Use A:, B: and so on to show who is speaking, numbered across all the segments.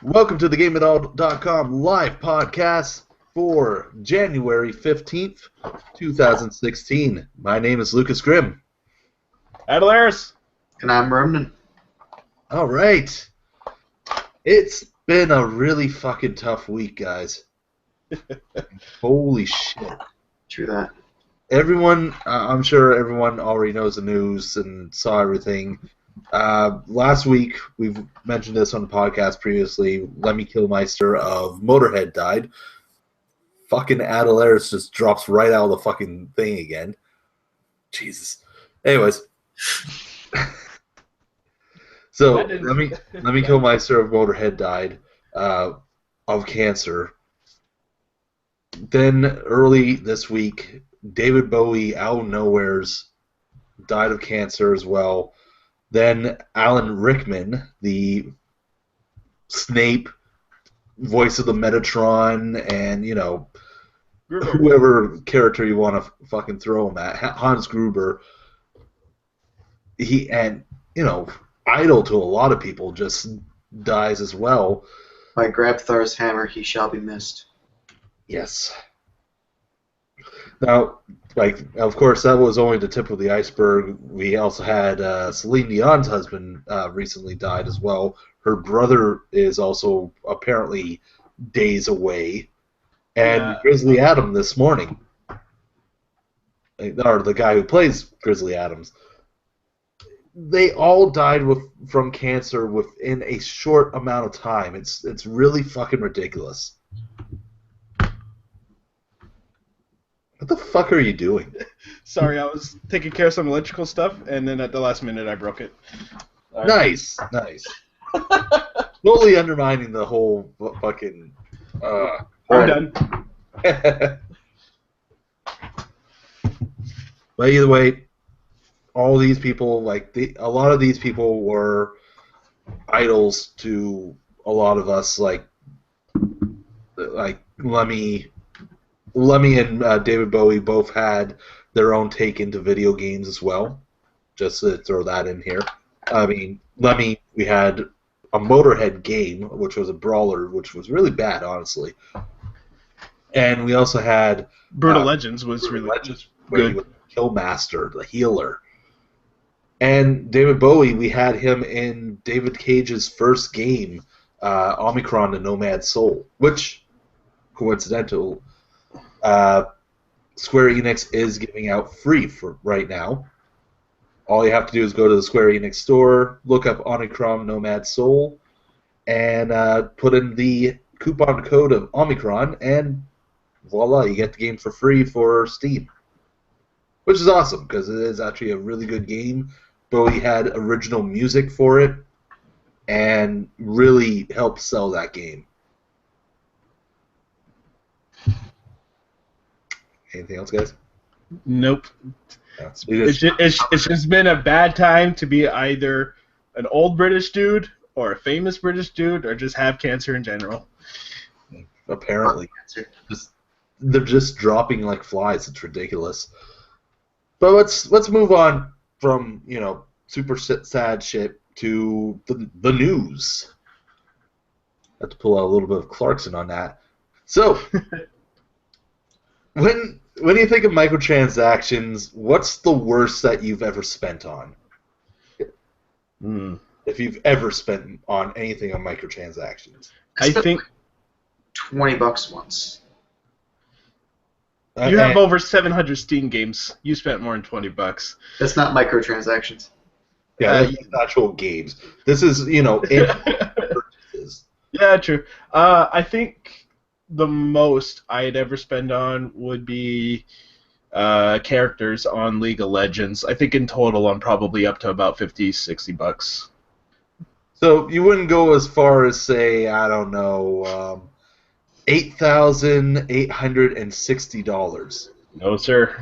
A: Welcome to the GameItAll.com live podcast for January 15th, 2016. My name is Lucas Grimm.
B: Adelaris.
C: And I'm Ronan.
A: All right. It's been a really fucking tough week, guys. Holy shit.
C: True that.
A: I'm sure everyone already knows the news and saw everything. Last week, we've mentioned this on the podcast previously, Lemmy Kilmister of Motorhead died. Fucking Adelaris just drops right out of the fucking thing again. Jesus. Anyways. So, Lemmy Kilmister of Motorhead died of cancer. Then, early this week, David Bowie, out of nowheres, died of cancer as well. Then Alan Rickman, the Snape, voice of the Metatron, and, whoever character you want to fucking throw him at, Hans Gruber, idol to a lot of people, just dies as well.
C: By grab Thor's hammer, he shall be missed.
A: Yes. Now, of course, that was only the tip of the iceberg. We also had Celine Dion's husband recently died as well. Her brother is also apparently days away. And Grizzly Adam this morning, or the guy who plays Grizzly Adams, they all died from cancer within a short amount of time. It's really fucking ridiculous. What the fuck are you doing?
B: Sorry, I was taking care of some electrical stuff, and then at the last minute I broke it. Right.
A: Nice. Slowly undermining the whole fucking...
B: I'm done.
A: But either way, all these people, a lot of these people were idols to a lot of us, like Lemmy and David Bowie both had their own take into video games as well. Just to throw that in here. I mean, Lemmy, we had a Motorhead game, which was a brawler, which was really bad, honestly. And we also had...
B: Brutal Legends was really good.
A: Killmaster, the healer. And David Bowie, we had him in David Cage's first game, Omicron: The Nomad Soul, which, coincidental, Square Enix is giving out free for right now. All you have to do is go to the Square Enix store, look up Omicron: Nomad Soul, and put in the coupon code of Omicron, and voila, you get the game for free for Steam. Which is awesome, because it is actually a really good game. Bowie had original music for it, and really helped sell that game. Anything else, guys?
B: Nope. It's just been a bad time to be either an old British dude, or a famous British dude, or just have cancer in general.
A: Apparently. They're just dropping like flies. It's ridiculous. But let's move on from, super sad shit to the news. I have to pull out a little bit of Clarkson on that. So, when you think of microtransactions, what's the worst that you've ever spent on? If you've ever spent on anything on microtransactions.
B: I think
C: $20 once.
B: You have over 700 Steam games. You spent more than $20.
C: That's not microtransactions.
A: Yeah, that's actual games. This is, in purchases.
B: Yeah, true. I think the most I'd ever spend on would be characters on League of Legends. I think in total I'm probably up to about $50, $60.
A: So you wouldn't go as far as, say, I don't know, $8,860.
B: No, sir.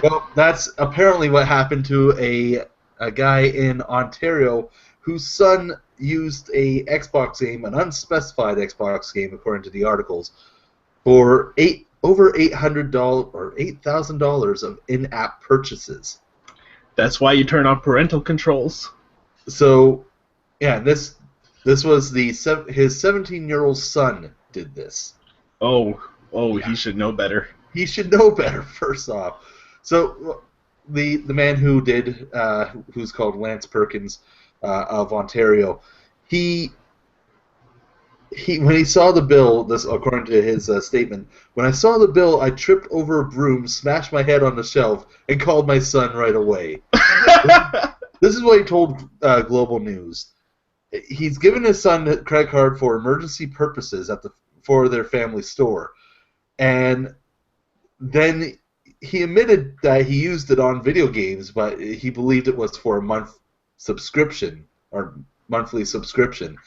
A: Well, that's apparently what happened to a guy in Ontario whose son used a Xbox game, an unspecified Xbox game, according to the articles, for over $800 or $8,000 of in-app purchases.
B: That's why you turn on parental controls.
A: So, yeah, this This was his 17-year-old son did this.
B: Oh,
A: Yeah.
B: he should know better.
A: He should know better, first off. So the man who did, who's called Lance Perkins of Ontario, he when he saw the bill, this according to his statement, when I saw the bill, I tripped over a broom, smashed my head on the shelf, and called my son right away. This is what he told Global News. He's given his son a credit card for emergency purposes for their family store, and then he admitted that he used it on video games, but he believed it was for a monthly subscription.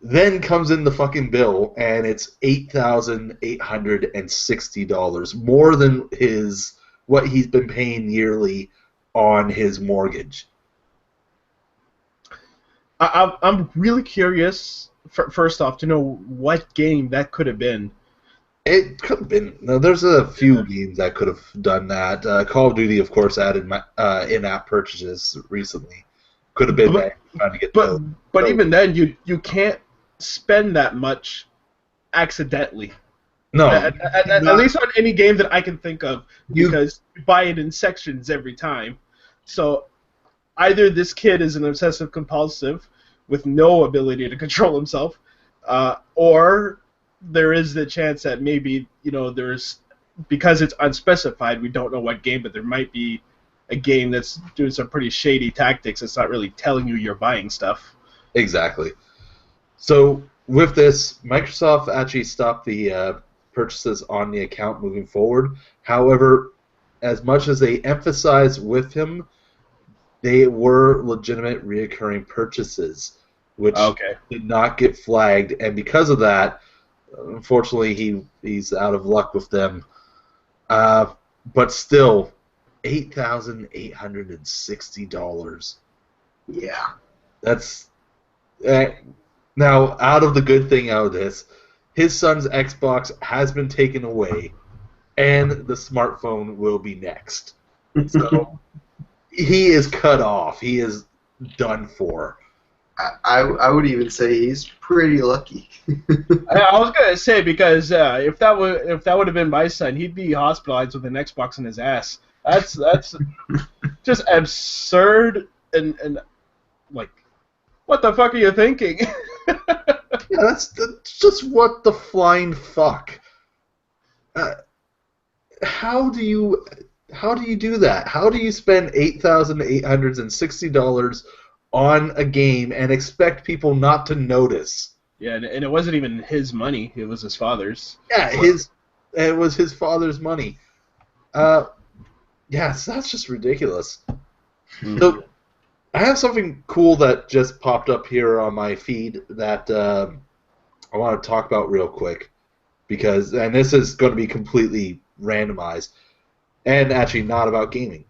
A: Then comes in the fucking bill, and it's $8,860, more than what he's been paying yearly on his mortgage.
B: I'm really curious, first off, to know what game that could have been.
A: It could have been. No, there's a few games that could have done that. Call of Duty, of course, added in-app purchases recently. Could have been trying to get
B: But even then, you can't spend that much accidentally.
A: No.
B: At least on any game that I can think of, because you buy it in sections every time. So either this kid is an obsessive compulsive with no ability to control himself, or there is the chance that maybe, there's, because it's unspecified, we don't know what game, but there might be a game that's doing some pretty shady tactics. It's not really telling you you're buying stuff.
A: Exactly. So with this, Microsoft actually stopped the purchases on the account moving forward. However, as much as they emphasized with him, they were legitimate reoccurring purchases, which did not get flagged, and because of that, unfortunately, he's out of luck with them. But still, $8,860.
C: Yeah.
A: That's now out of the good thing out of this, his son's Xbox has been taken away, and the smartphone will be next. So he is cut off. He is done for.
C: I would even say he's pretty lucky.
B: I was gonna say, because if that would have been my son, he'd be hospitalized with an Xbox in his ass. That's just absurd and like, what the fuck are you thinking?
A: Yeah, that's just what the flying fuck. How do you do that? How do you spend $8,860 on a game and expect people not to notice?
B: Yeah, and it wasn't even his money; it was his father's.
A: Yeah, it was his father's money. Yes, that's just ridiculous. So, I have something cool that just popped up here on my feed that I want to talk about real quick, and this is going to be completely randomized, and actually not about gaming.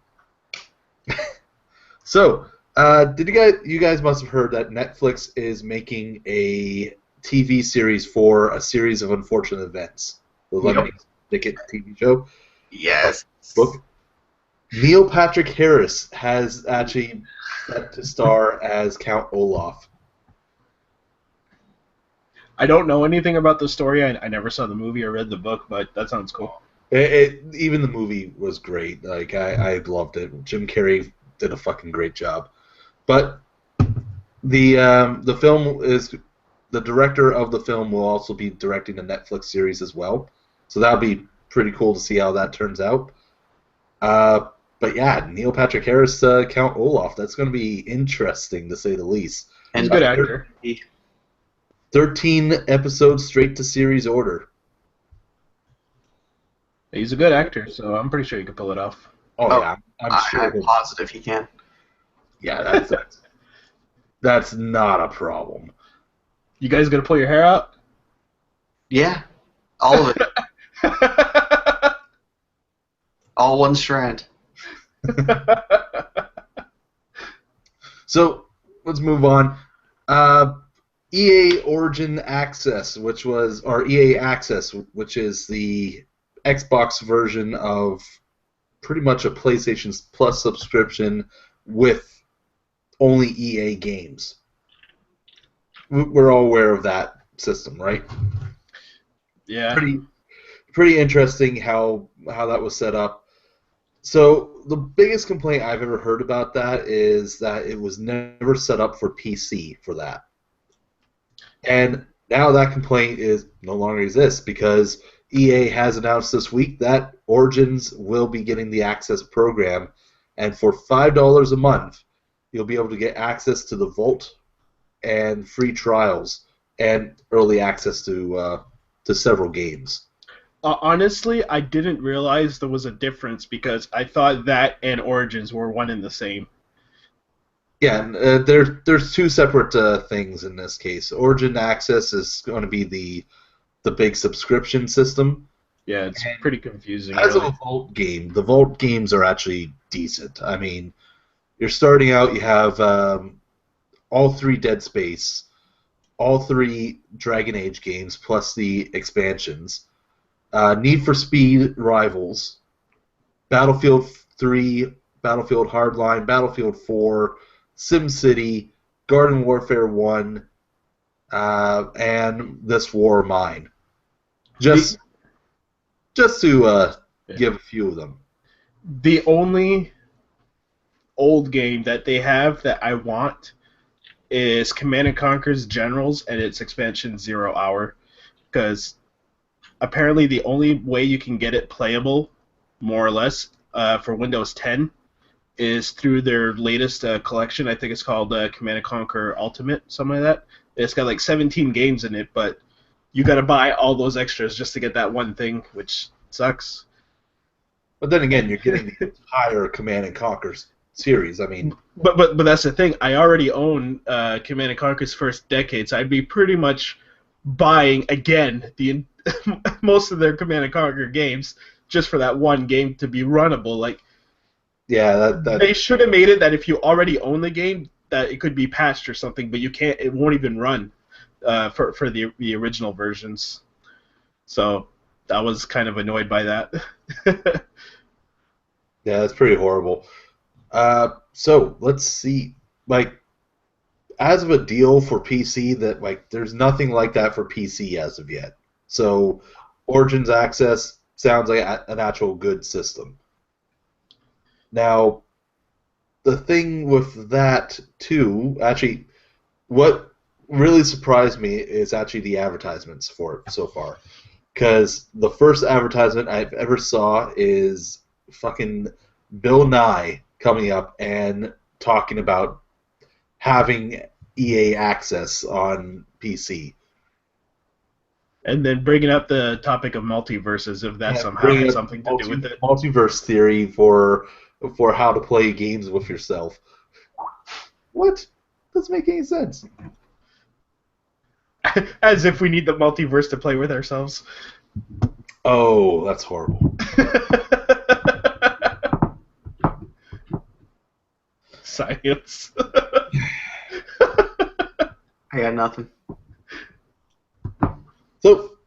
A: So, you guys must have heard that Netflix is making a TV series for a series of unfortunate events. The Lemony Snicket TV show.
C: Yes.
A: Book. Neil Patrick Harris has actually set to star as Count Olaf.
B: I don't know anything about the story. I never saw the movie or read the book, but that sounds cool.
A: Even the movie was great. Like I loved it. Jim Carrey did a fucking great job. But the film is, the director of the film will also be directing a Netflix series as well. So that'll be pretty cool to see how that turns out. But yeah, Neil Patrick Harris, Count Olaf. That's going to be interesting to say the least.
B: He's a good actor.
A: 13 episodes straight to series order.
B: He's a good actor, so I'm pretty sure he could pull it off.
A: Oh yeah, I'm sure.
C: I'm positive he can.
A: Yeah, that's not a problem.
B: You guys gonna pull your hair out?
C: Yeah, all of it. All one strand.
A: So let's move on. EA Origin Access, EA Access, which is the Xbox version of pretty much a PlayStation Plus subscription with only EA games. we're all aware of that system, right?
B: Yeah.
A: Pretty interesting how that was set up. So the biggest complaint I've ever heard about that is that it was never set up for PC for that. And now that complaint is no longer exists because EA has announced this week that Origins will be getting the Access program, and for $5 a month, you'll be able to get access to the Vault and free trials and early access to several games.
B: Honestly, I didn't realize there was a difference because I thought that and Origins were one and the same.
A: Yeah, and, there's two separate things in this case. Origin Access is going to be the big subscription system.
B: Yeah, it's pretty confusing.
A: As
B: really.
A: of a Vault game, the Vault games are actually decent. I mean, you're starting out, you have all 3 Dead Space, all 3 Dragon Age games, plus the expansions, Need for Speed Rivals, Battlefield 3, Battlefield Hardline, Battlefield 4, SimCity, Garden Warfare 1, and This War of Mine. Just to give a few of them.
B: The only old game that they have that I want is Command & Conquer's Generals and its expansion 0 Hour, because apparently the only way you can get it playable, more or less, for Windows 10 is through their latest collection. I think it's called Command & Conquer Ultimate, something like that. It's got like 17 games in it, but you got to buy all those extras just to get that one thing, which sucks.
A: But then again, you're getting the entire Command & Conquer series. I mean,
B: but that's the thing. I already own Command & Conquer's First Decade, so I'd be pretty much buying again the most of their Command & Conquer games just for that one game to be runnable. Like,
A: yeah,
B: they should have made it that if you already own the game, that it could be patched or something, but you can't. It won't even run for the original versions. So I was kind of annoyed by that.
A: Yeah, that's pretty horrible. So let's see, like, as of a deal for PC, that like there's nothing like that for PC as of yet. So Origins Access sounds like an actual good system. Now, the thing with that too, actually, what really surprised me is actually the advertisements for it so far. Because the first advertisement I've ever saw is fucking Bill Nye coming up and talking about having EA Access on PC.
B: And then bringing up the topic of multiverses, if that somehow had something to do with it.
A: Multiverse theory for how to play games with yourself. What? Doesn't make any sense.
B: As if we need the multiverse to play with ourselves.
A: Oh, that's horrible.
B: Science.
C: I got nothing.
A: So,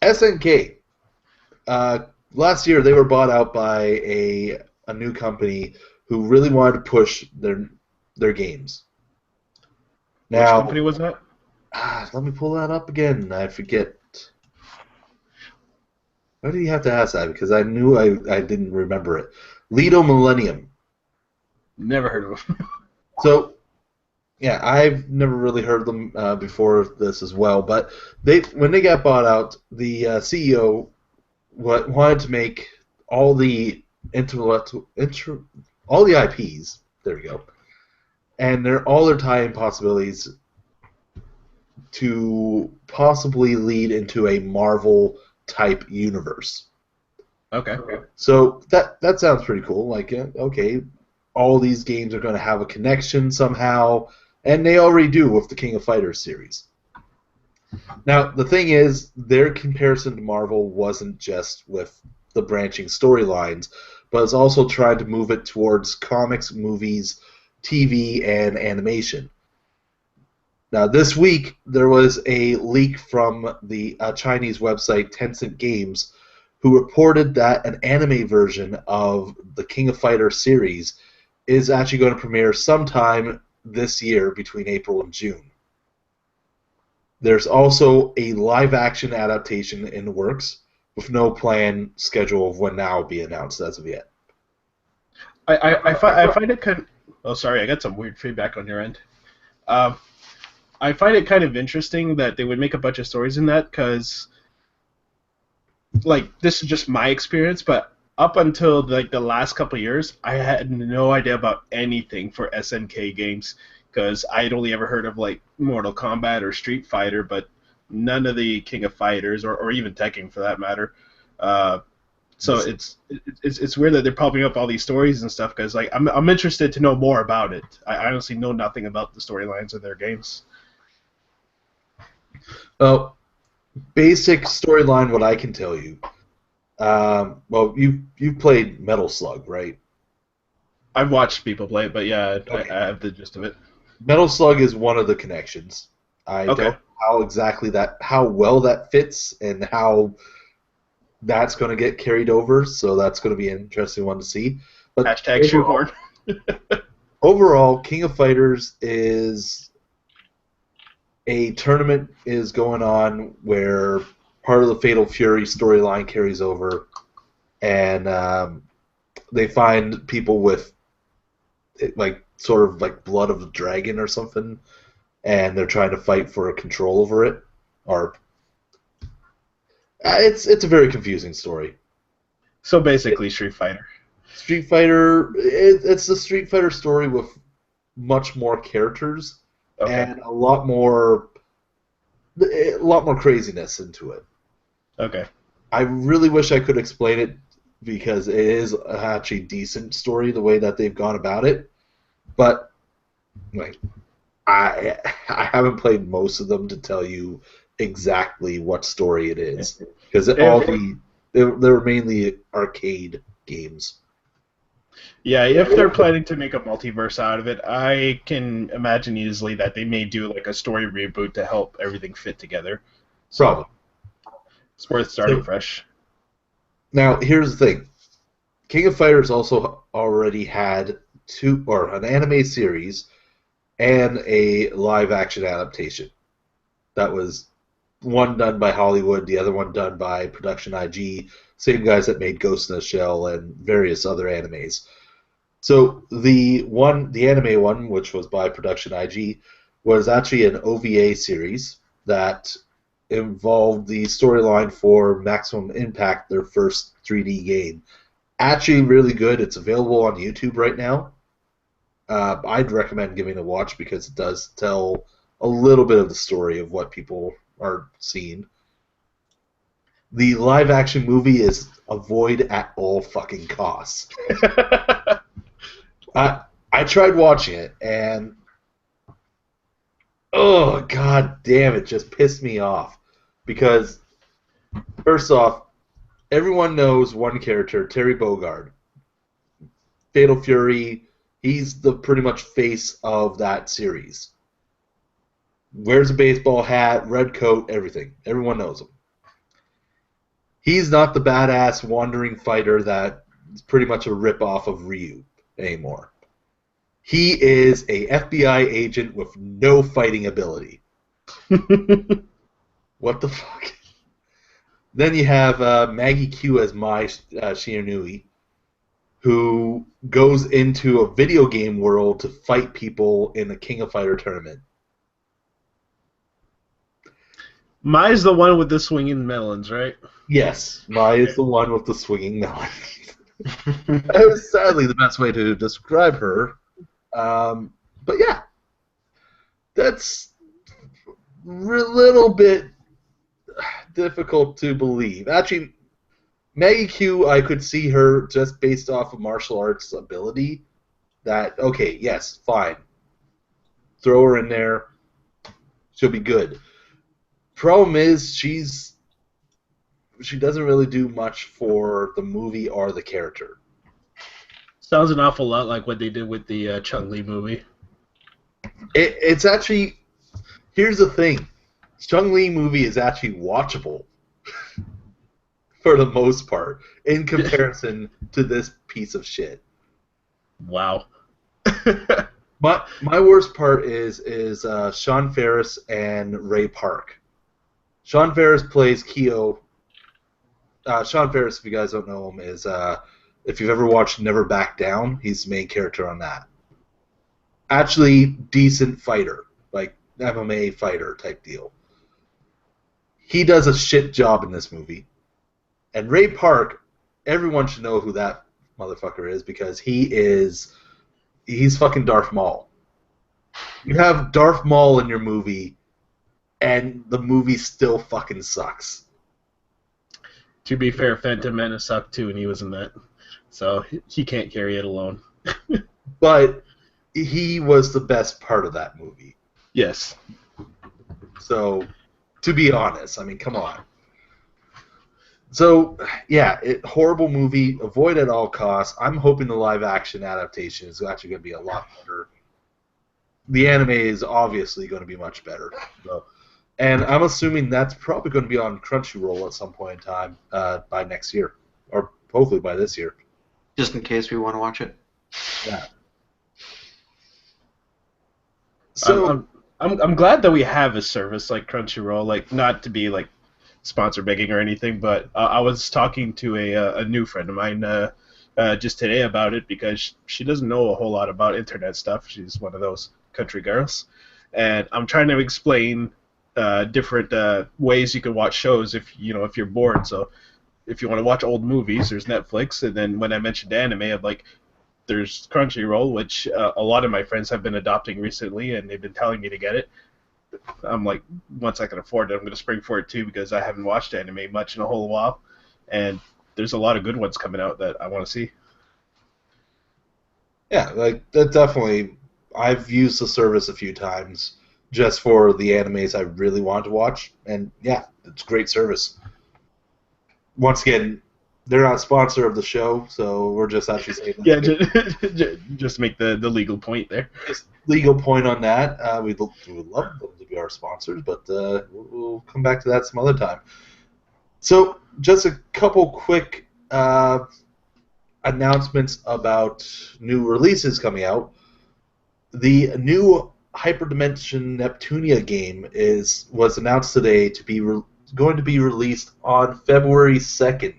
A: SNK. Last year, they were bought out by a new company who really wanted to push their games. Now,
B: which company was that?
A: Let me pull that up again. I forget. Why did you have to ask that? Because I knew I didn't remember it. Lido Millennium.
B: Never heard of them.
A: So, yeah, I've never really heard them before this as well. But when they got bought out, the CEO wanted to make all the all the IPs. There we go, and all their tie-in possibilities to possibly lead into a Marvel type universe.
B: Okay.
A: So that sounds pretty cool. Like, okay, all these games are going to have a connection somehow, and they already do with the King of Fighters series. Now, the thing is, their comparison to Marvel wasn't just with the branching storylines, but it's also trying to move it towards comics, movies, TV, and animation. Now, this week, there was a leak from the Chinese website Tencent Games, who reported that an anime version of the King of Fighters series is actually going to premiere sometime this year between April and June. There's also a live-action adaptation in the works, with no planned schedule of when that will be announced as of yet.
B: I find it kind of... Oh, sorry, I got some weird feedback on your end. Um, I find it kind of interesting that they would make a bunch of stories in that, because, like, this is just my experience, but up until, like, the last couple of years, I had no idea about anything for SNK games, because I'd only ever heard of, like, Mortal Kombat or Street Fighter, but none of the King of Fighters, or even Tekken, for that matter. So it's weird that they're popping up all these stories and stuff, because, like, I'm interested to know more about it. I honestly know nothing about the storylines of their games.
A: Well, basic storyline, what I can tell you. Well, you've played Metal Slug, right?
B: I've watched people play it, but yeah,
A: Okay.
B: I have the gist of it.
A: Metal Slug is one of the connections. I
B: Okay.
A: don't know how well that fits, and how that's going to get carried over. So that's going to be an interesting one to see. But
B: Hashtag shoehorn.
A: overall, King of Fighters is a tournament is going on where part of the Fatal Fury storyline carries over, and they find people with like sort of like blood of the dragon or something, and they're trying to fight for control over it. Or it's a very confusing story.
B: So basically, Street Fighter.
A: Street Fighter, it's a Street Fighter story with much more characters and a lot more craziness into it.
B: Okay.
A: I really wish I could explain it, because it is actually a decent story the way that they've gone about it. But like, I haven't played most of them to tell you exactly what story it is, because they're mainly arcade games.
B: Yeah, if they're planning to make a multiverse out of it, I can imagine easily that they may do like a story reboot to help everything fit together. So
A: Probably.
B: It's worth starting fresh.
A: Now, here's the thing. King of Fighters also already had an anime series and a live-action adaptation. That was one done by Hollywood, the other one done by Production IG, same guys that made Ghost in the Shell and various other animes. So the anime one, which was by Production IG, was actually an OVA series that involved the storyline for Maximum Impact, their first 3D game. Actually really good. It's available on YouTube right now. I'd recommend giving it a watch, because it does tell a little bit of the story of what people are seeing. The live-action movie is avoid at all fucking costs. I tried watching it, and oh god damn, it just pissed me off. Because first off, everyone knows one character, Terry Bogard. Fatal Fury, he's the pretty much face of that series. Wears a baseball hat, red coat, everything. Everyone knows him. He's not the badass wandering fighter that is pretty much a rip-off of Ryu anymore. He is a FBI agent with no fighting ability. What the fuck? Then you have Maggie Q as Mai Shiranui, who goes into a video game world to fight people in a King of Fighter tournament.
B: Mai's the one with the swinging melons, right?
A: Yes, Mai is the one with the swinging melon. That was sadly the best way to describe her. But yeah, that's a little bit difficult to believe. Actually, Maggie Q, I could see her just based off of martial arts ability. That, okay, yes, fine. Throw her in there. She'll be good. Problem is, she doesn't really do much for the movie or the character.
B: Sounds an awful lot like what they did with the Chun-Li movie.
A: It's actually... Here's the thing. Chun-Li movie is actually watchable. For the most part, in comparison to this piece of shit.
B: Wow.
A: My worst part is Sean Ferris and Ray Park. Sean Ferris plays Keo. Sean Ferris, if you guys don't know him, is if you've ever watched Never Back Down, he's the main character on that. Actually, decent fighter, like MMA fighter type deal. He does a shit job in this movie. And Ray Park, everyone should know who that motherfucker is because he's fucking Darth Maul. You have Darth Maul in your movie, and the movie still fucking sucks.
B: To be fair, Phantom Menace sucked too, and he was in that, so he can't carry it alone.
A: But he was the best part of that movie.
B: Yes.
A: So, to be honest, I mean, come on. So, yeah, horrible movie. Avoid at all costs. I'm hoping the live-action adaptation is actually going to be a lot better. The anime is obviously going to be much better. So, and I'm assuming that's probably going to be on Crunchyroll at some point in time by next year, or hopefully by this year.
C: Just in case we want to watch it.
A: Yeah. So
B: I'm glad that we have a service like Crunchyroll, like not to be like sponsor begging or anything, but I was talking to a new friend of mine just today about it because she doesn't know a whole lot about internet stuff. She's one of those country girls, and I'm trying to explain different ways you can watch shows if you're bored. So if you want to watch old movies, there's Netflix, and then when I mentioned anime, I'm like, there's Crunchyroll, which a lot of my friends have been adopting recently, and they've been telling me to get it. I'm like, once I can afford it, I'm going to spring for it too because I haven't watched anime much in a whole while, and there's a lot of good ones coming out that I want to see.
A: yeah, like that definitely. I've used the service a few times just for the animes I really want to watch, and yeah, it's a great service. Once again, they're not a sponsor of the show, so we're just actually saying
B: Yeah, just make the legal point there.
A: just legal point on that. We'd love them to be our sponsors, but we'll come back to that some other time. So, just a couple quick announcements about new releases coming out. The new Hyperdimension Neptunia game was announced today to be going to be released on February 2nd,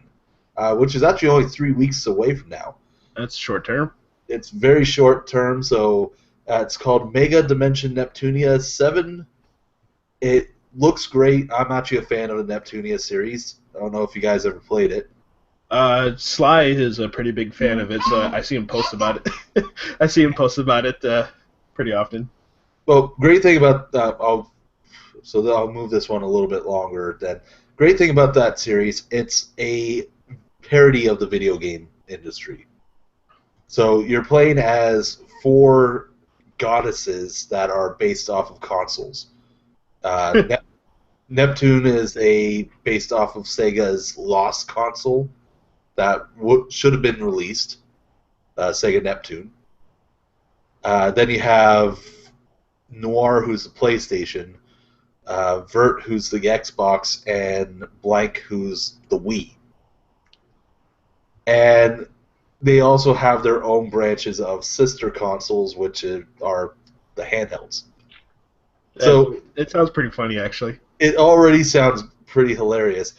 A: which is actually only 3 weeks away from now.
B: That's short term.
A: It's very short term, so it's called Mega Dimension Neptunia 7. It looks great. I'm actually a fan of the Neptunia series. I don't know if you guys ever played it.
B: Sly is a pretty big fan of it, so I see him post about it. I see him post about it pretty often.
A: Well, great thing about I'll move this one a little bit longer. Then, great thing about that series, it's a parody of the video game industry. So you're playing as 4 goddesses that are based off of consoles. Neptune is based off of Sega's Lost console that should have been released, Sega Neptune. Then you have Noir, who's the PlayStation, Vert, who's the Xbox, and Blank, who's the Wii. And they also have their own branches of sister consoles, which are the handhelds. So
B: it sounds pretty funny, actually.
A: It already sounds pretty hilarious.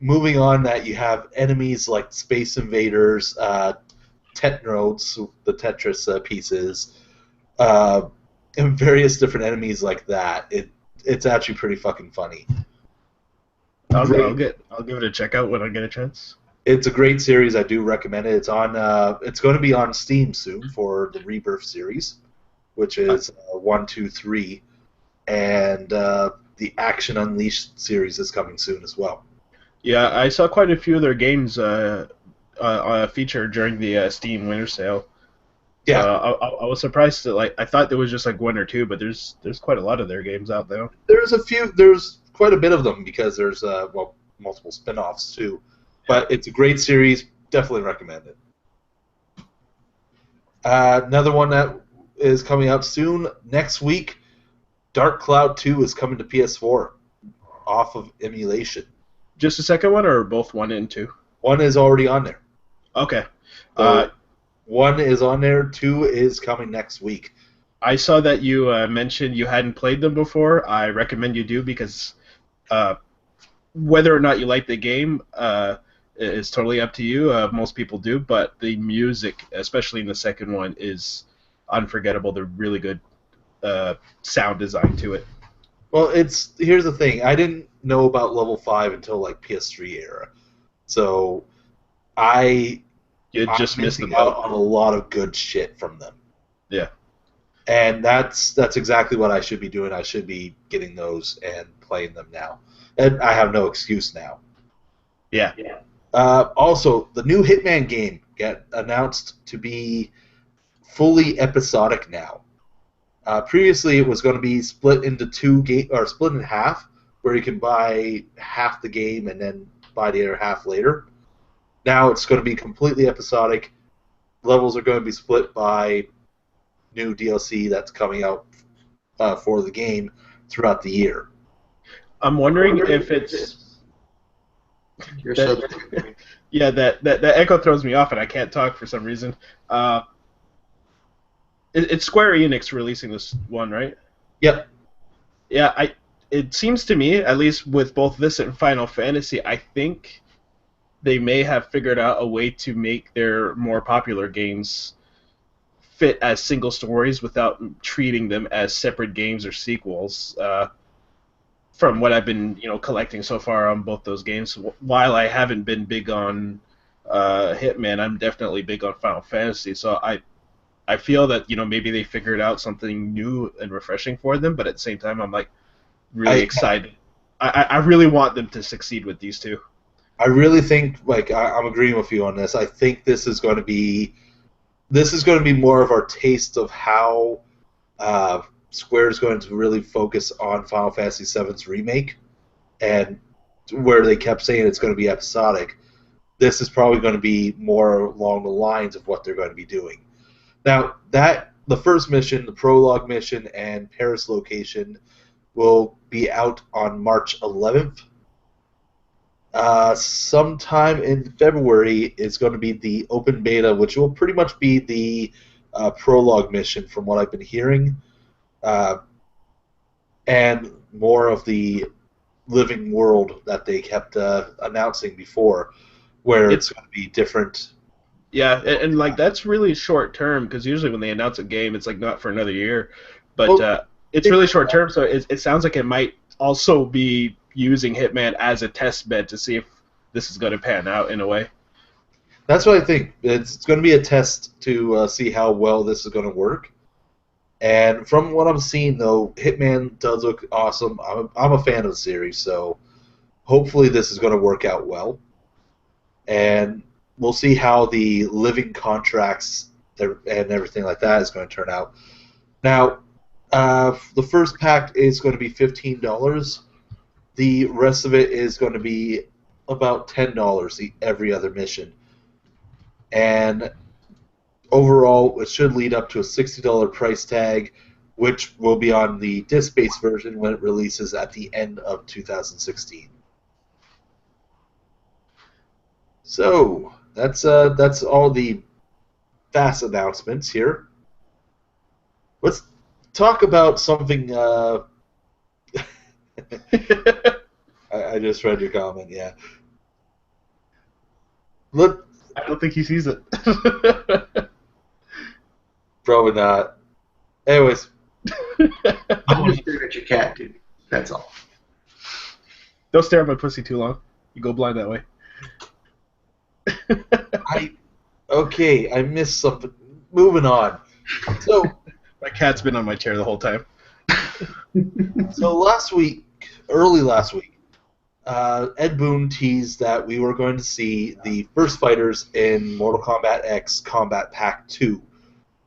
A: Moving on, that you have enemies like Space Invaders, Tetrodes, the Tetris pieces, and various different enemies like that. It's actually pretty fucking funny.
B: I'll give it a check out when I get a chance.
A: It's a great series. I do recommend it. It's on. It's going to be on Steam soon for the Rebirth series, which is 1, 2, 3, and the Action Unleashed series is coming soon as well.
B: Yeah, I saw quite a few of their games featured during the Steam Winter Sale.
A: Yeah,
B: I was surprised that I thought there was just 1 or 2, but there's quite a lot of their games out there.
A: There's a few. There's quite a bit of them because there's multiple spin-offs too. But it's a great series. Definitely recommend it. Another one that is coming out soon next week. Dark Cloud 2 is coming to PS4 off of emulation.
B: Just the second one, or both 1 and 2?
A: 1 is already on there.
B: Okay.
A: So 1 is on there. 2 is coming next week.
B: I saw that you mentioned you hadn't played them before. I recommend you do because uh, whether or not you like the game is totally up to you. Most people do, but the music, especially in the second one, is unforgettable. They're really good sound design to it.
A: Well, here's the thing. I didn't know about level 5 until like PS3 era. So I
B: You
A: I'm
B: just missed the
A: missing out
B: boat.
A: on a lot of good shit from them.
B: Yeah.
A: And that's exactly what I should be doing. I should be getting those and playing them now. And I have no excuse now.
B: Yeah.
A: Also, the new Hitman game got announced to be fully episodic now. Previously, it was going to be split into split in half, where you can buy half the game and then buy the other half later. Now it's going to be completely episodic. Levels are going to be split by new DLC that's coming out for the game throughout the year.
B: I'm wondering if it's
C: You're so
B: that, yeah, that echo throws me off and I can't talk for some reason. It's Square Enix releasing this one, right?
A: Yep.
B: Yeah, it seems to me, at least with both this and Final Fantasy, I think they may have figured out a way to make their more popular games fit as single stories without treating them as separate games or sequels. From what I've been, collecting so far on both those games, while I haven't been big on Hitman, I'm definitely big on Final Fantasy. So I feel that maybe they figured out something new and refreshing for them, but at the same time, I'm like really excited. I really want them to succeed with these two.
A: I really think, I'm agreeing with you on this. I think this is going to be more of our taste of how Square is going to really focus on Final Fantasy VII's remake, and where they kept saying it's going to be episodic. This is probably going to be more along the lines of what they're going to be doing. Now, the first mission, the prologue mission, and Paris location will be out on March 11th. Sometime in February is going to be the open beta, which will pretty much be the prologue mission from what I've been hearing, and more of the living world that they kept announcing before, where it's going to be different.
B: Yeah, and like that's really short term because usually when they announce a game, it's like not for another year, but it's really short term. So it sounds like it might also be using Hitman as a test bed to see if this is going to pan out in a way.
A: That's what I think. It's going to be a test to see how well this is going to work. And from what I'm seeing, though, Hitman does look awesome. I'm a fan of the series, so hopefully this is going to work out well. And we'll see how the living contracts and everything like that is going to turn out. Now, the first pack is going to be $15. The rest of it is going to be about $10 every other mission. And overall, it should lead up to a $60 price tag, which will be on the disc-based version when it releases at the end of 2016. So that's all the fast announcements here. Let's talk about something. I just read your comment. Yeah.
B: I don't think he sees it.
A: Probably not. Anyways.
C: I'm just staring at your cat, dude. That's all.
B: Don't stare at my pussy too long. You go blind that way.
A: I missed something. Moving on. So
B: my cat's been on my chair the whole time.
A: So early last week, Ed Boon teased that we were going to see the first fighters in Mortal Kombat X Combat Pack 2,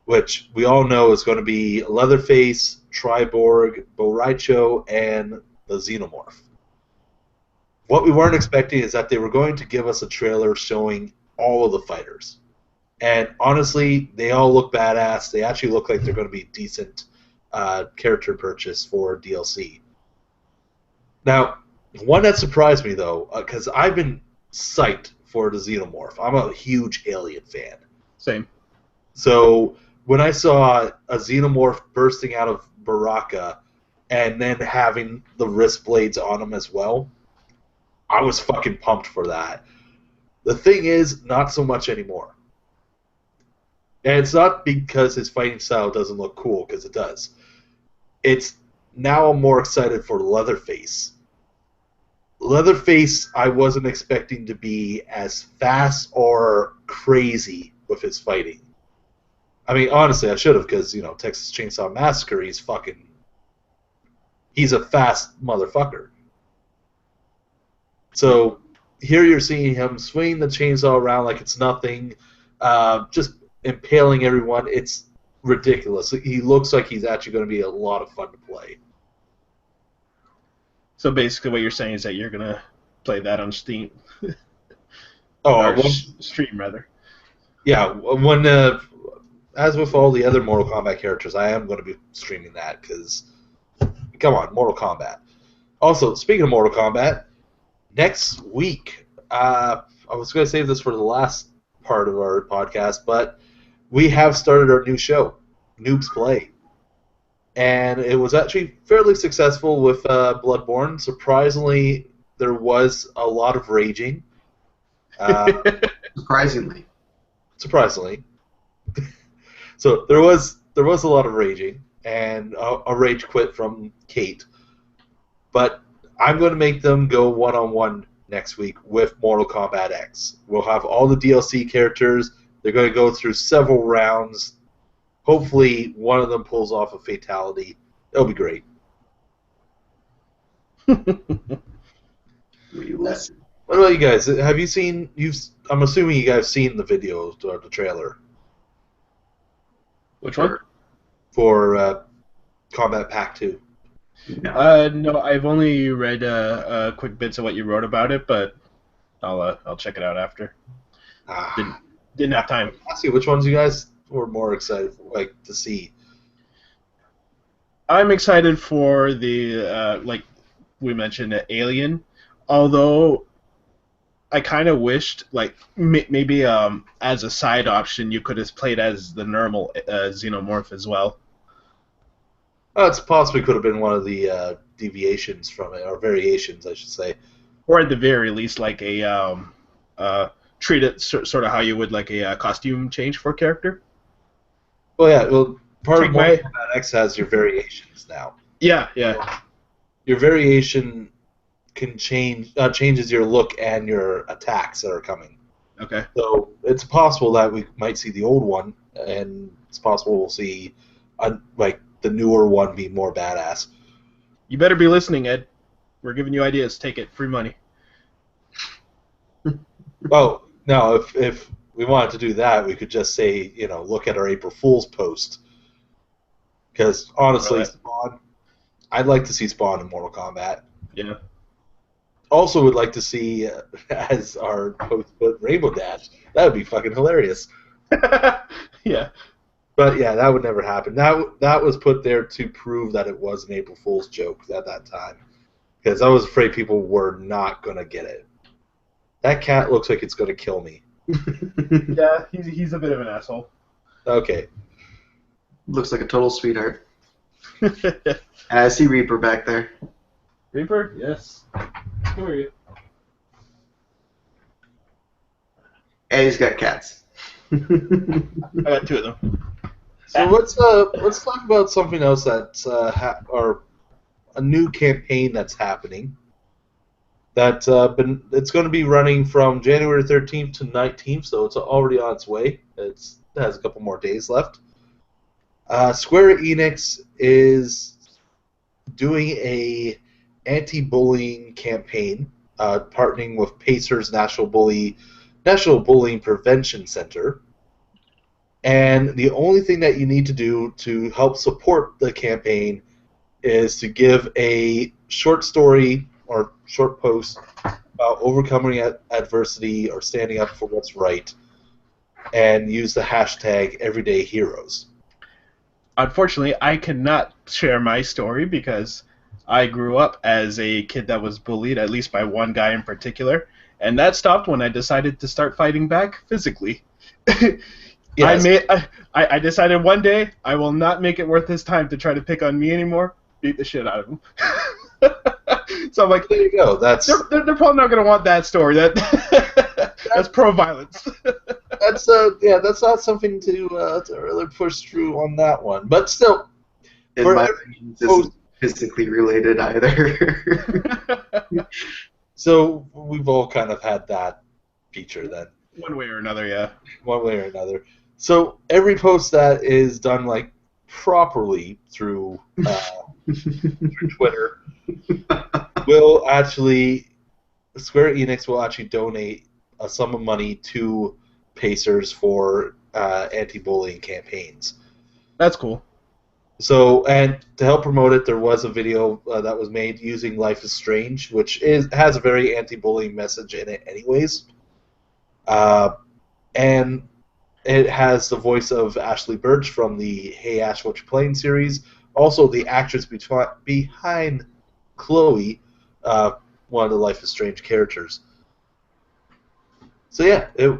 A: which we all know is going to be Leatherface, Triborg, Bo' Rai Cho, and the Xenomorph. What we weren't expecting is that they were going to give us a trailer showing all of the fighters. And honestly, they all look badass. They actually look like they're going to be decent character purchase for DLC. Now, one that surprised me, though, because I've been psyched for the Xenomorph. I'm a huge Alien fan.
B: Same.
A: So when I saw a xenomorph bursting out of Baraka and then having the wrist blades on him as well, I was fucking pumped for that. The thing is, not so much anymore. And it's not because his fighting style doesn't look cool, because it does. It's now I'm more excited for Leatherface. Leatherface, I wasn't expecting to be as fast or crazy with his fighting. I mean, honestly, I should have, because, Texas Chainsaw Massacre, he's a fast motherfucker. So here you're seeing him swing the chainsaw around like it's nothing, just impaling everyone. It's ridiculous. He looks like he's actually going to be a lot of fun to play.
B: So basically what you're saying is that you're going to play that on Steam.
A: Or
B: stream, rather.
A: Yeah, when as with all the other Mortal Kombat characters, I am going to be streaming that because, come on, Mortal Kombat. Also, speaking of Mortal Kombat, next week, I was going to save this for the last part of our podcast, but we have started our new show, Noobs Play. And it was actually fairly successful with Bloodborne. Surprisingly, there was a lot of raging.
C: Surprisingly.
A: So there was a lot of raging and a rage quit from Kate, but I'm going to make them go one-on-one next week with Mortal Kombat X. We'll have all the DLC characters. They're going to go through several rounds. Hopefully, one of them pulls off a fatality. It'll be great.
C: We will see.
A: What about you guys? Have you seen? I'm assuming you guys have seen the video or the trailer.
B: Which one?
A: For Combat Pack 2.
B: No, I've only read quick bits of what you wrote about it, but I'll check it out after. Didn't have time.
A: I'll see which ones you guys were more excited for, to see.
B: I'm excited for the like we mentioned, Alien. Although I kind of wished, maybe as a side option, you could have played as the normal xenomorph as well.
A: It's possibly could have been one of the deviations from it, or variations, I should say.
B: Or at the very least, like treat it sort of how you would like a costume change for a character.
A: Well, yeah. Well, part of Mortal Kombat X has your variations now.
B: Yeah.
A: Your variation can changes your look and your attacks that are coming.
B: Okay.
A: So it's possible that we might see the old one, and it's possible we'll see the newer one be more badass.
B: You better be listening, Ed. We're giving you ideas. Take it. Free money.
A: Oh, no, if we wanted to do that, we could just say, look at our April Fool's post. Because, honestly, Spawn, I'd like to see Spawn in Mortal Kombat.
B: Yeah.
A: Also would like to see, as our post put, Rainbow Dash. That would be fucking hilarious.
B: Yeah.
A: But, yeah, that would never happen. That was put there to prove that it was an April Fool's joke at that time. Because I was afraid people were not going to get it. That cat looks like it's going to kill me.
B: Yeah, he's a bit of an asshole.
A: Okay.
C: Looks like a total sweetheart. And I see Reaper back there.
B: Reaper? Yes. Who are you?
C: And he's got cats.
B: I got two of them.
A: So let's talk about something else that's or a new campaign that's happening. It's going to be running from January 13th to 19th, so it's already on its way. It has a couple more days left. Square Enix is doing a anti-bullying campaign, partnering with Pacers National Bullying Prevention Center. And the only thing that you need to do to help support the campaign is to give a short story or short post about overcoming adversity or standing up for what's right, and use the hashtag #EverydayHeroes.
B: Unfortunately, I cannot share my story because I grew up as a kid that was bullied, at least by one guy in particular, and that stopped when I decided to start fighting back physically.
A: Yes.
B: I decided one day I will not make it worth his time to try to pick on me anymore. Beat the shit out of him. So I'm like,
A: There you go. That's
B: they're probably not going to want that story. That's pro-violence.
A: that's that's not something to really push through on that one. But still,
C: In my opinion, this isn't physically related either.
A: So we've all kind of had that feature then.
B: One way or another, yeah.
A: One way or another. So every post that is done like properly through Twitter will actually Square Enix will actually donate a sum of money to Pacers for anti-bullying campaigns.
B: That's cool.
A: So, and to help promote it, there was a video that was made using Life is Strange, which has a very anti-bullying message in it anyways. And it has the voice of Ashley Birch from the Hey Ash, What You Playing series. Also, the actress behind Chloe, one of the Life is Strange characters. So yeah, it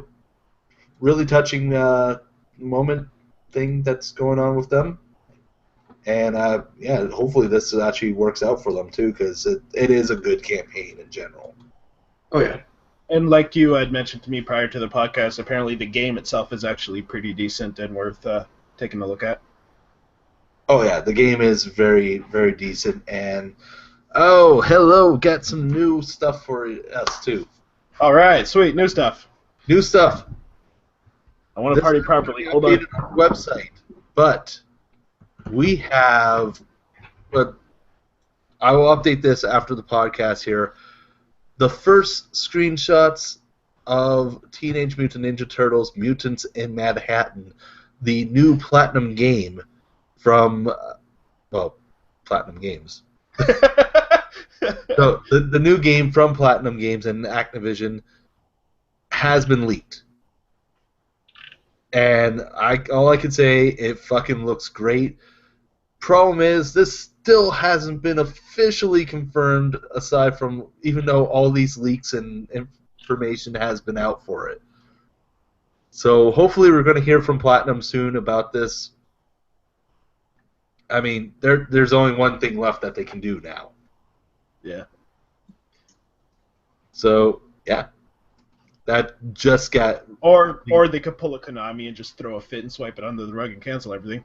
A: really touching moment thing that's going on with them. And yeah, hopefully this actually works out for them too, because it is a good campaign in general.
C: Oh yeah.
B: And like you had mentioned to me prior to the podcast, apparently the game itself is actually pretty decent and worth taking a look at.
A: Oh yeah, the game is very, very decent, and oh, hello, got some new stuff for us too.
B: All right, sweet, new stuff.
A: New stuff.
B: I want to party properly. Hold on.
A: Our website, but we have. But I will update this after the podcast here. The first screenshots of Teenage Mutant Ninja Turtles: Mutants in Manhattan, the new Platinum game from, Platinum Games. So the new game from Platinum Games and Activision has been leaked. And all I can say, it fucking looks great. Problem is, this still hasn't been officially confirmed, aside from, even though all these leaks and information has been out for it. So hopefully we're going to hear from Platinum soon about this. I mean, there's only one thing left that they can do now.
B: Yeah.
A: So, yeah. That just got...
B: Or they could pull a Konami and just throw a fit and swipe it under the rug and cancel everything.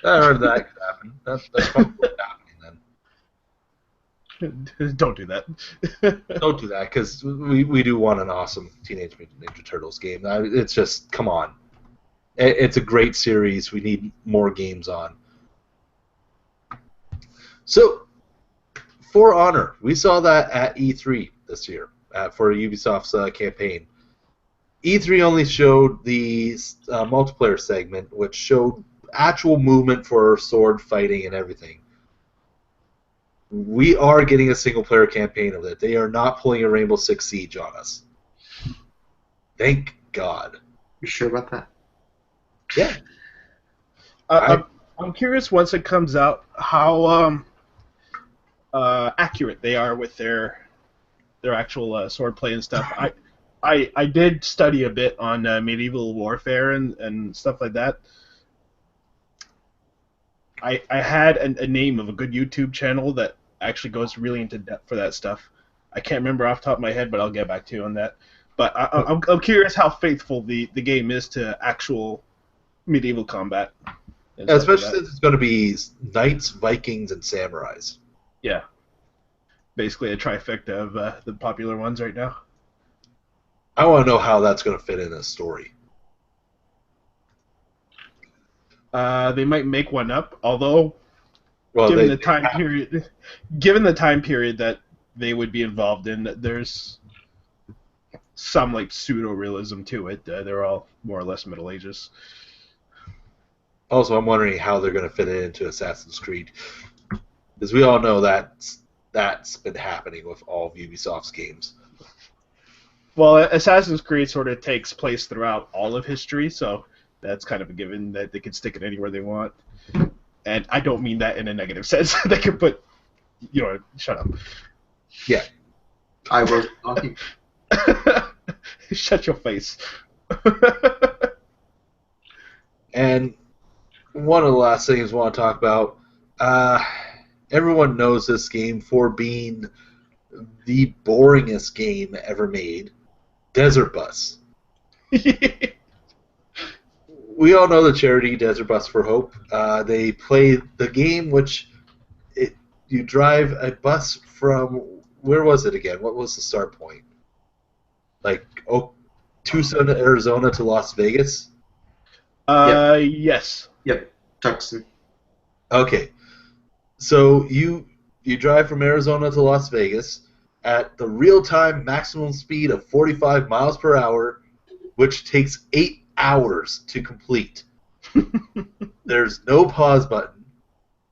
A: Or that could happen. That's probably what's happening then.
B: Don't do that.
A: Don't do that, because we do want an awesome Teenage Mutant Ninja Turtles game. It's just, come on. It's a great series. We need more games on. So, For Honor, we saw that at E3 this year for Ubisoft's campaign. E3 only showed the multiplayer segment, which showed actual movement for sword fighting and everything. We are getting a single-player campaign of it. They are not pulling a Rainbow Six Siege on us. Thank God.
C: You sure about that?
A: Yeah.
B: I'm curious, once it comes out, how accurate they are with their actual sword play and stuff. I did study a bit on medieval warfare and stuff like that. I had a name of a good YouTube channel that actually goes really into depth for that stuff. I can't remember off the top of my head, but I'll get back to you on that. But I'm curious how faithful the game is to actual medieval combat.
A: Especially since it's going to be knights, Vikings, and samurais.
B: Yeah. Basically a trifecta of the popular ones right now.
A: I want to know how that's going to fit in a story.
B: They might make one up, although
A: Well,
B: given the time period that they would be involved in, there's some like pseudo-realism to it. They're all more or less Middle Ages.
A: Also, I'm wondering how they're going to fit it into Assassin's Creed, because we all know that's been happening with all of Ubisoft's games.
B: Well, Assassin's Creed sort of takes place throughout all of history, so that's kind of a given that they can stick it anywhere they want. And I don't mean that in a negative sense. They can put, shut up.
A: Yeah.
C: I was talking.
B: Shut your face.
A: And one of the last things I want to talk about, uh, everyone knows this game for being the boringest game ever made, Desert Bus. We all know the charity Desert Bus for Hope. They play the game, which you drive a bus from, where was it again? What was the start point? Like Tucson, Arizona to Las Vegas?
B: Yes.
C: Yep. Tucson.
A: Okay. So you drive from Arizona to Las Vegas at the real-time maximum speed of 45 miles per hour, which takes 8 hours to complete. There's no pause button.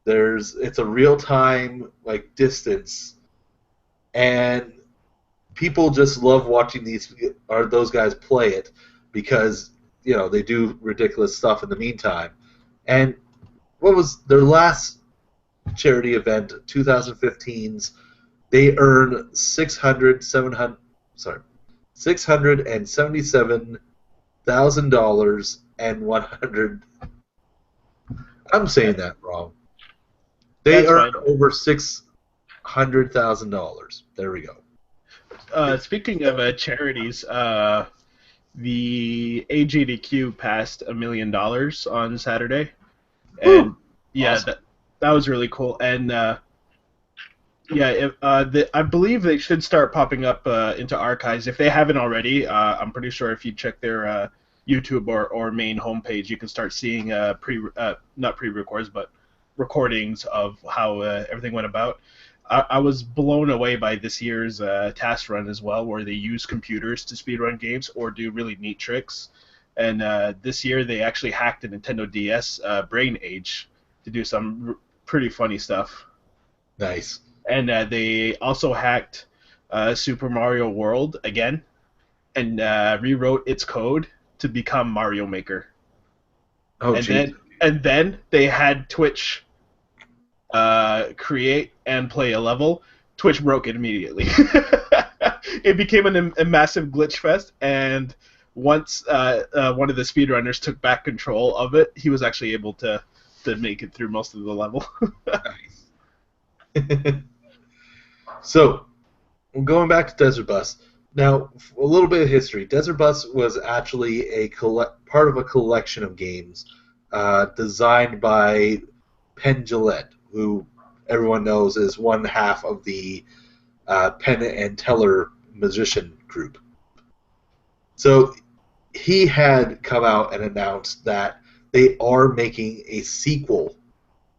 A: It's a real-time distance, and people just love watching those guys play it because they do ridiculous stuff in the meantime. And what was their last charity event, 2015's? They earned $677,000 and 100. I'm saying that wrong. They earned over $600,000. There we go.
B: Speaking of charities, the AGDQ passed $1 million on Saturday, and awesome. That was really cool. And I believe they should start popping up into archives if they haven't already. I'm pretty sure if you check their YouTube or main homepage, you can start seeing not pre-records, but recordings of how everything went about. I was blown away by this year's task run as well, where they use computers to speedrun games or do really neat tricks. And this year they actually hacked a Nintendo DS Brain Age to do some pretty funny stuff.
A: Nice.
B: And they also hacked Super Mario World again and rewrote its code to become Mario Maker.
A: Oh,
B: and then they had Twitch create and play a level. Twitch broke it immediately. It became a massive glitch fest, and once one of the speedrunners took back control of it, he was actually able to make it through most of the level.
A: Nice. So, going back to Desert Bus, now a little bit of history. Desert Bus was actually part of a collection of games designed by Penn Jillette, who everyone knows is one half of the Penn and Teller musician group. So he had come out and announced that they are making a sequel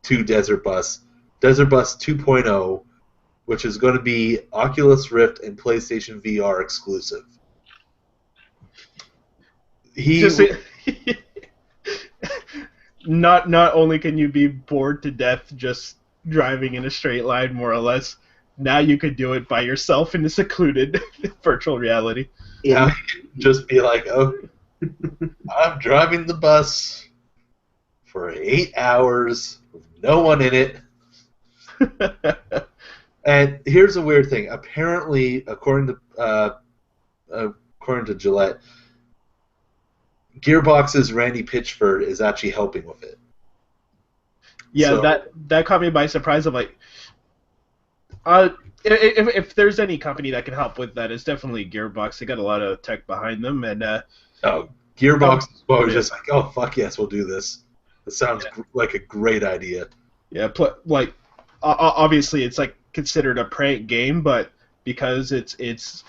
A: to Desert Bus 2.0, which is going to be Oculus Rift and PlayStation VR exclusive.
B: Not only can you be bored to death just driving in a straight line, more or less, now you could do it by yourself in a secluded virtual reality.
A: Yeah, you can just be like, oh, I'm driving the bus for 8 hours with no one in it. And here's a weird thing. Apparently, according to Gillette, Gearbox's Randy Pitchford is actually helping with it.
B: Yeah, so, that caught me by surprise. I'm like, if there's any company that can help with that, it's definitely Gearbox. They got a lot of tech behind them, and
A: Gearbox was just like, oh fuck yes, we'll do this. It sounds like a great idea.
B: Yeah, obviously it's like considered a prank game, but because its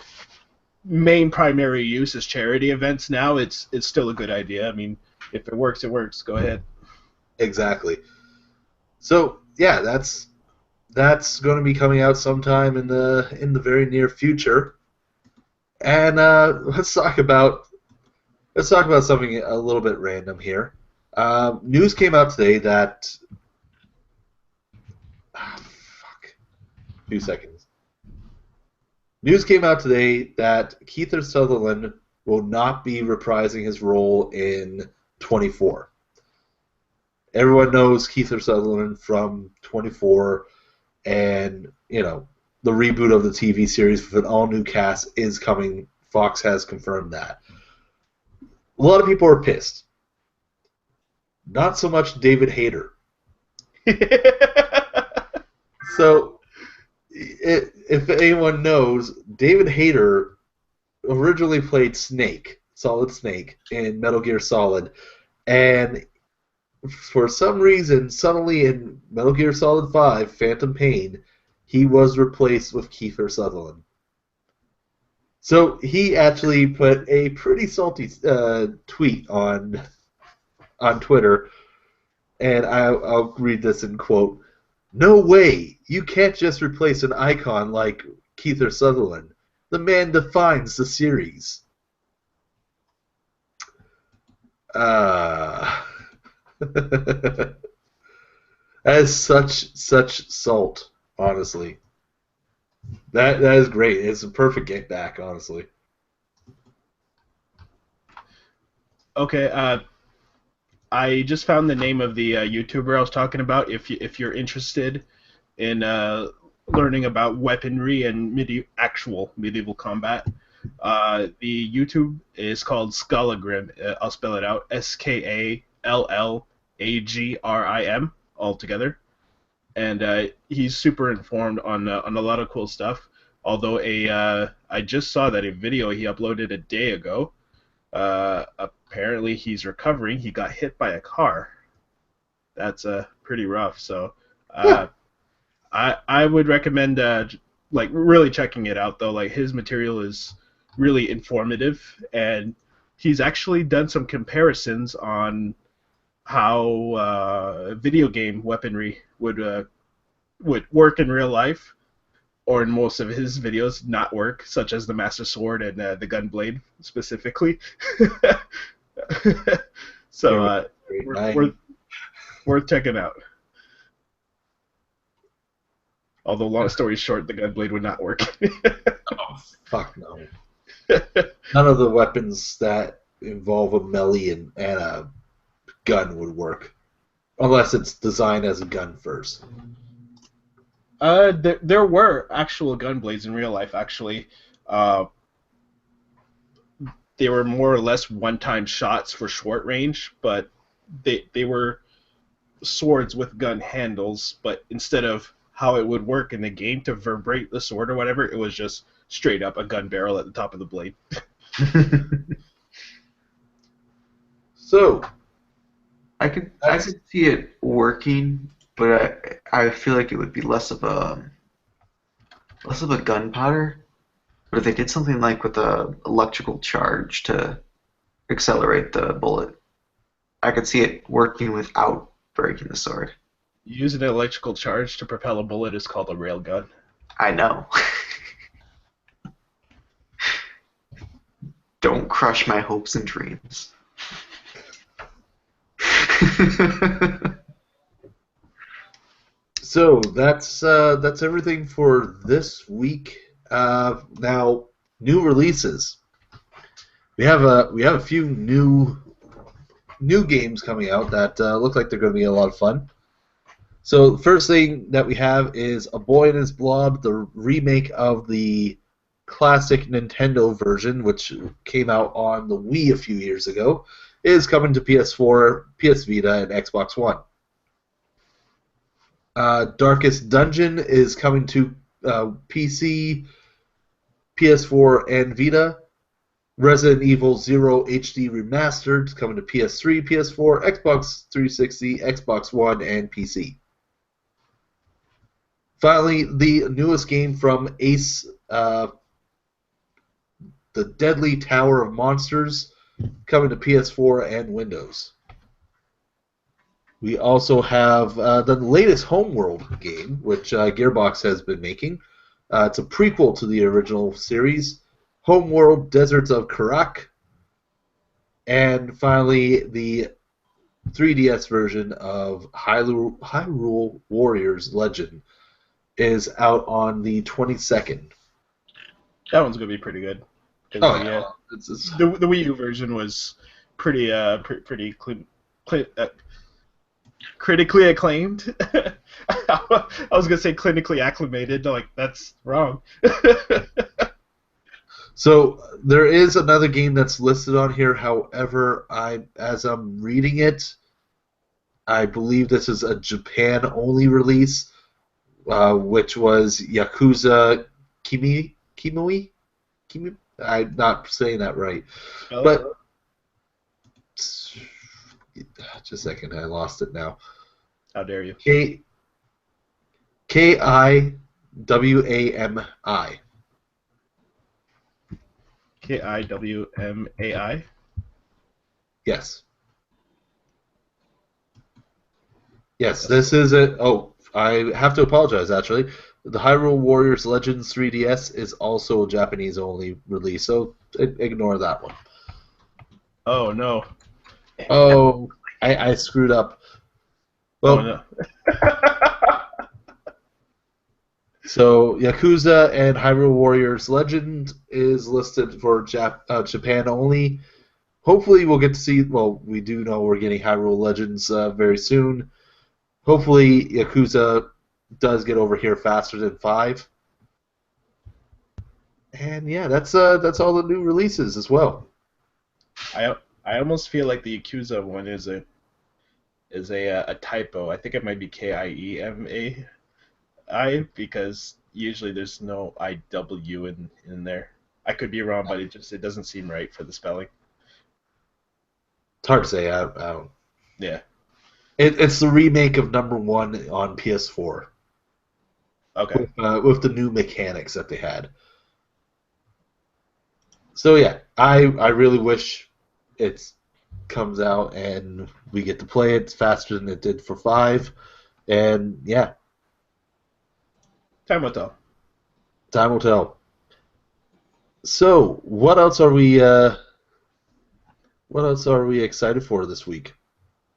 B: main primary use is charity events now, it's still a good idea. I mean, if it works, it works. Go ahead.
A: Exactly. So yeah, that's going to be coming out sometime in the very near future. And let's talk about something a little bit random here. News came out today that 2 seconds. News came out today that Kiefer Sutherland will not be reprising his role in 24. Everyone knows Kiefer Sutherland from 24, and the reboot of the TV series with an all-new cast is coming. Fox has confirmed that. A lot of people are pissed. Not so much David Hayter. So, if anyone knows, David Hayter originally played Snake, Solid Snake, in Metal Gear Solid, and for some reason, suddenly in Metal Gear Solid 5, Phantom Pain, he was replaced with Kiefer Sutherland. So he actually put a pretty salty tweet on Twitter, and I'll read this in quote. No way! You can't just replace an icon like Kiefer Sutherland. The man defines the series. That is such salt, honestly. That is great. It's a perfect get back, honestly.
B: Okay, I just found the name of the YouTuber I was talking about. If you're interested in learning about weaponry and actual medieval combat, the YouTube is called Skallagrim. I'll spell it out: Skallagrim, all together. And he's super informed on a lot of cool stuff. Although I just saw that a video he uploaded a day ago. Apparently he's recovering. He got hit by a car. That's pretty rough. So I would recommend like really checking it out though. Like his material is really informative, and he's actually done some comparisons on how video game weaponry would work in real life, or in most of his videos not work, such as the Master Sword and the Gunblade specifically. So worth checking out. Although, long story short, the Gunblade would not work.
A: Oh, fuck no. None of the weapons that involve a melee and a gun would work. Unless it's designed as a gun first.
B: There were actual Gunblades in real life, actually. They were more or less one-time shots for short range, but they were swords with gun handles, but instead of how it would work in the game to vibrate the sword or whatever, it was just straight up a gun barrel at the top of the blade.
A: So,
C: I could see it working, but I feel like it would be less of a gunpowder. But if they did something like with a electrical charge to accelerate the bullet, I could see it working without breaking the sword.
B: Using an electrical charge to propel a bullet is called a railgun.
C: I know. Don't crush my hopes and dreams.
A: So that's everything for this week. Now, new releases. We have a few new games coming out that look like they're going to be a lot of fun. So the first thing that we have is A Boy and His Blob, the remake of the classic Nintendo version, which came out on the Wii a few years ago, is coming to PS4, PS Vita, and Xbox One. Darkest Dungeon is coming to PC, PS4, and Vita. Resident Evil 0 HD Remastered is coming to PS3, PS4, Xbox 360, Xbox One, and PC. Finally, the newest game from Ace, The Deadly Tower of Monsters, coming to PS4 and Windows. We also have the latest Homeworld game, which Gearbox has been making. It's a prequel to the original series, Homeworld Deserts of Karak. And finally, the 3DS version of Hyrule Warriors Legend is out on the 22nd.
B: That one's going to be pretty good.
A: Oh, yeah.
B: The Wii U version was pretty critically acclaimed. I was going to say clinically acclimated. Like, that's wrong.
A: So there is another game that's listed on here. However, as I'm reading it, I believe this is a Japan-only release, which was Yakuza Kimui? I'm not saying that right.
B: Oh,
A: But just a second, I lost it now.
B: how dare you?
A: Kiwami.
B: Kiwmai.
A: Yes. Yes, this is it. Oh, I have to apologize, actually. The Hyrule Warriors Legends 3DS is also a Japanese-only release, so ignore that one.
B: Oh no.
A: Oh, I screwed up. Well,
B: Oh no.
A: so Yakuza and Hyrule Warriors Legend is listed for Japan only. Hopefully we'll get to see, well, we do know we're getting Hyrule Legends very soon. Hopefully Yakuza does get over here faster than 5. And yeah, that's all the new releases as well.
B: I almost feel like the Yakuza one is a typo. I think it might be Kiemai because usually there's no IW in there. I could be wrong, but it doesn't seem right for the spelling.
A: It's hard to say. I don't.
B: Yeah.
A: It's the remake of number 1 on PS4
B: Okay.
A: with the new mechanics that they had. So yeah, I really wish it comes out and we get to play it faster than it did for 5. And yeah,
B: Time will tell.
A: time will tell. So what else are we excited for this week?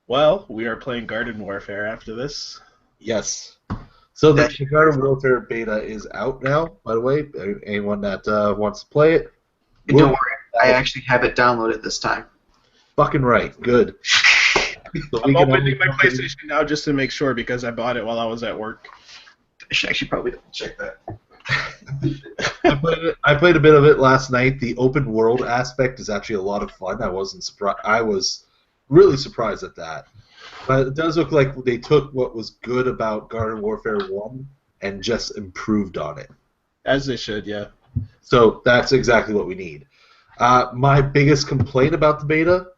B: Well, we are playing Garden Warfare after this.
A: Yes. So the Garden Warfare beta is out now, by the way. Anyone that wants to play it.
C: Don't worry, I actually have it downloaded this time.
A: Fucking right. Good. So
B: I'm opening my PlayStation now just to make sure because I bought it while I was at work.
C: I should actually probably check that.
A: I played a bit of it last night. The open world aspect is actually a lot of fun. I was really surprised at that. But it does look like they took what was good about Garden Warfare 1 and just improved on it.
B: As they should, yeah.
A: So that's exactly what we need. My biggest complaint about the beta,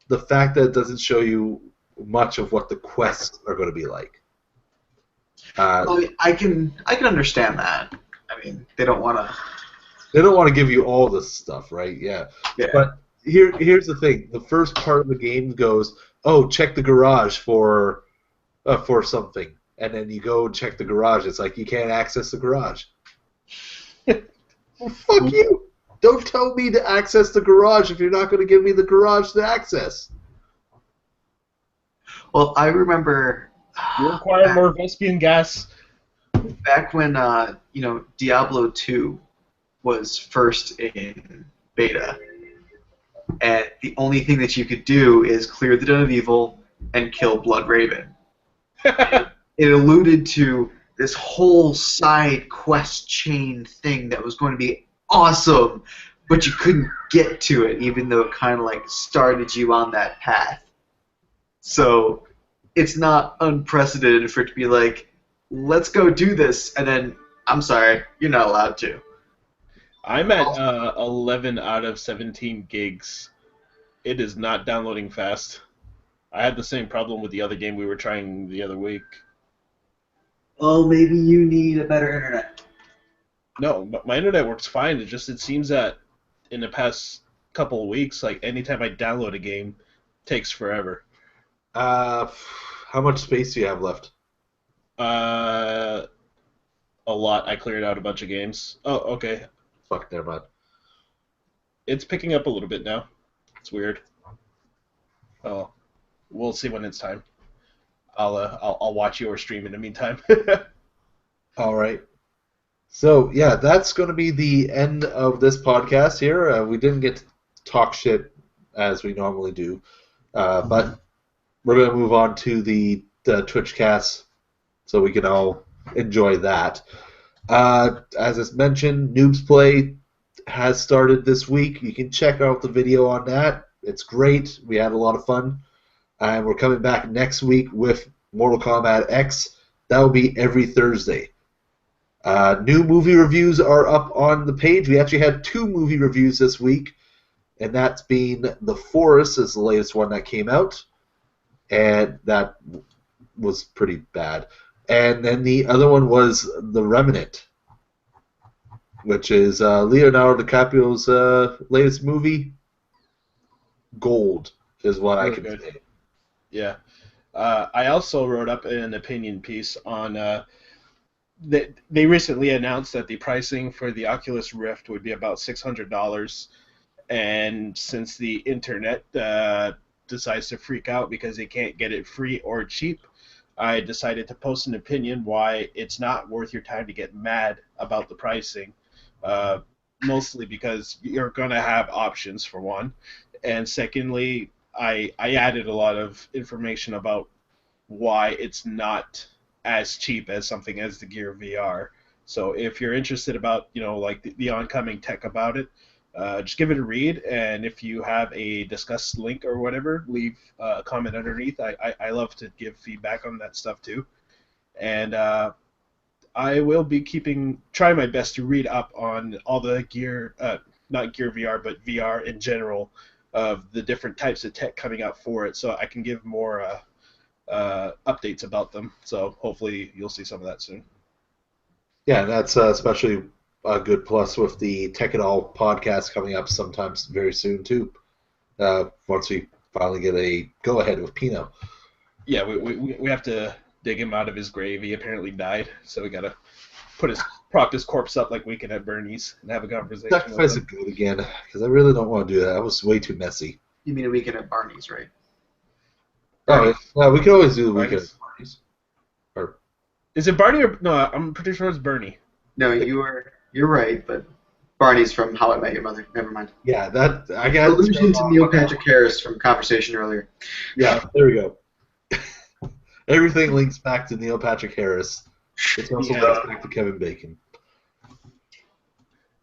A: the fact that it doesn't show you much of what the quests are going to be like.
C: I can understand that. I mean, they don't want to.
A: They don't want to give you all this stuff, right? Yeah. But here's the thing: the first part of the game goes, "Oh, check the garage for something," and then you go and check the garage. It's like you can't access the garage. Well, fuck you! Don't tell me to access the garage if you're not going to give me the garage to access.
C: Well, I remember.
B: You require more Vespian gas.
C: Back when Diablo 2 was first in beta, and the only thing that you could do is clear the Den of Evil and kill Blood Raven. It alluded to this whole side quest chain thing that was going to be awesome, but you couldn't get to it, even though it kind of like started you on that path. So it's not unprecedented for it to be like, let's go do this, and then, I'm sorry, you're not allowed to.
B: I'm at 11 out of 17 gigs. It is not downloading fast. I had the same problem with the other game we were trying the other week.
C: Well, maybe you need a better internet.
B: No, my internet works fine. It seems that in the past couple of weeks, like anytime I download a game, it takes forever.
A: How much space do you have left?
B: A lot. I cleared out a bunch of games. Oh, okay.
A: Fuck, never mind.
B: It's picking up a little bit now. It's weird. Oh, we'll see when it's time. I'll watch your stream in the meantime.
A: All right. So yeah, that's going to be the end of this podcast here. We didn't get to talk shit as we normally do, but we're going to move on to the Twitch cast so we can all enjoy that. As I mentioned, Noobs Play has started this week. You can check out the video on that. It's great. We had a lot of fun. And we're coming back next week with Mortal Kombat X. That will be every Thursday. New movie reviews are up on the page. We actually had 2 movie reviews this week, and that's been The Forest is the latest one that came out, and that was pretty bad. And then the other one was The Remnant, which is Leonardo DiCaprio's latest movie. Gold is what I can say.
B: Yeah. I also wrote up an opinion piece on they recently announced that the pricing for the Oculus Rift would be about $600, and since the internet decides to freak out because they can't get it free or cheap, I decided to post an opinion why it's not worth your time to get mad about the pricing. Mostly because you're going to have options, for one, and secondly, I added a lot of information about why it's not as cheap as something as the Gear VR. So if you're interested about, like the oncoming tech about it, just give it a read, and if you have a discuss link or whatever, leave a comment underneath. I love to give feedback on that stuff too. And I will be trying my best to read up on all the gear, not Gear VR, but VR in general, of the different types of tech coming out for it, so I can give more updates about them. So hopefully you'll see some of that soon.
A: Yeah, and that's especially a good plus with the Tech It All podcast coming up sometimes very soon too. Once we finally get a go-ahead with Pino.
B: Yeah, we have to dig him out of his grave. He apparently died, so we gotta prop his corpse up like Weekend at Bernie's and have a conversation.
A: Sacrifice a goat again, because I really don't want to do that. That was way too messy.
C: You mean a Weekend at Barney's, right?
A: Oh, well, we could always do the Weekend at Bernie's. Or
B: is it Barney or no? I'm pretty sure it's Bernie.
C: No, you're right, but Barney's from How I Met Your Mother. Never mind.
A: Yeah, that I got
C: allusion to Neil Patrick Harris from conversation earlier.
A: Yeah, there we go. Everything links back to Neil Patrick Harris. It also links back to Kevin Bacon.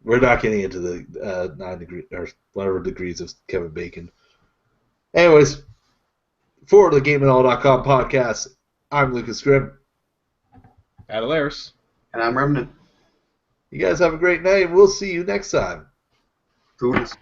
A: We're not getting into the 9 degree or whatever degrees of Kevin Bacon. Anyways, for the GameItAll.com podcast, I'm Lucas Grimm.
B: Adelaris.
C: And I'm Remnant.
A: You guys have a great night, and we'll see you next time.
C: Goonies.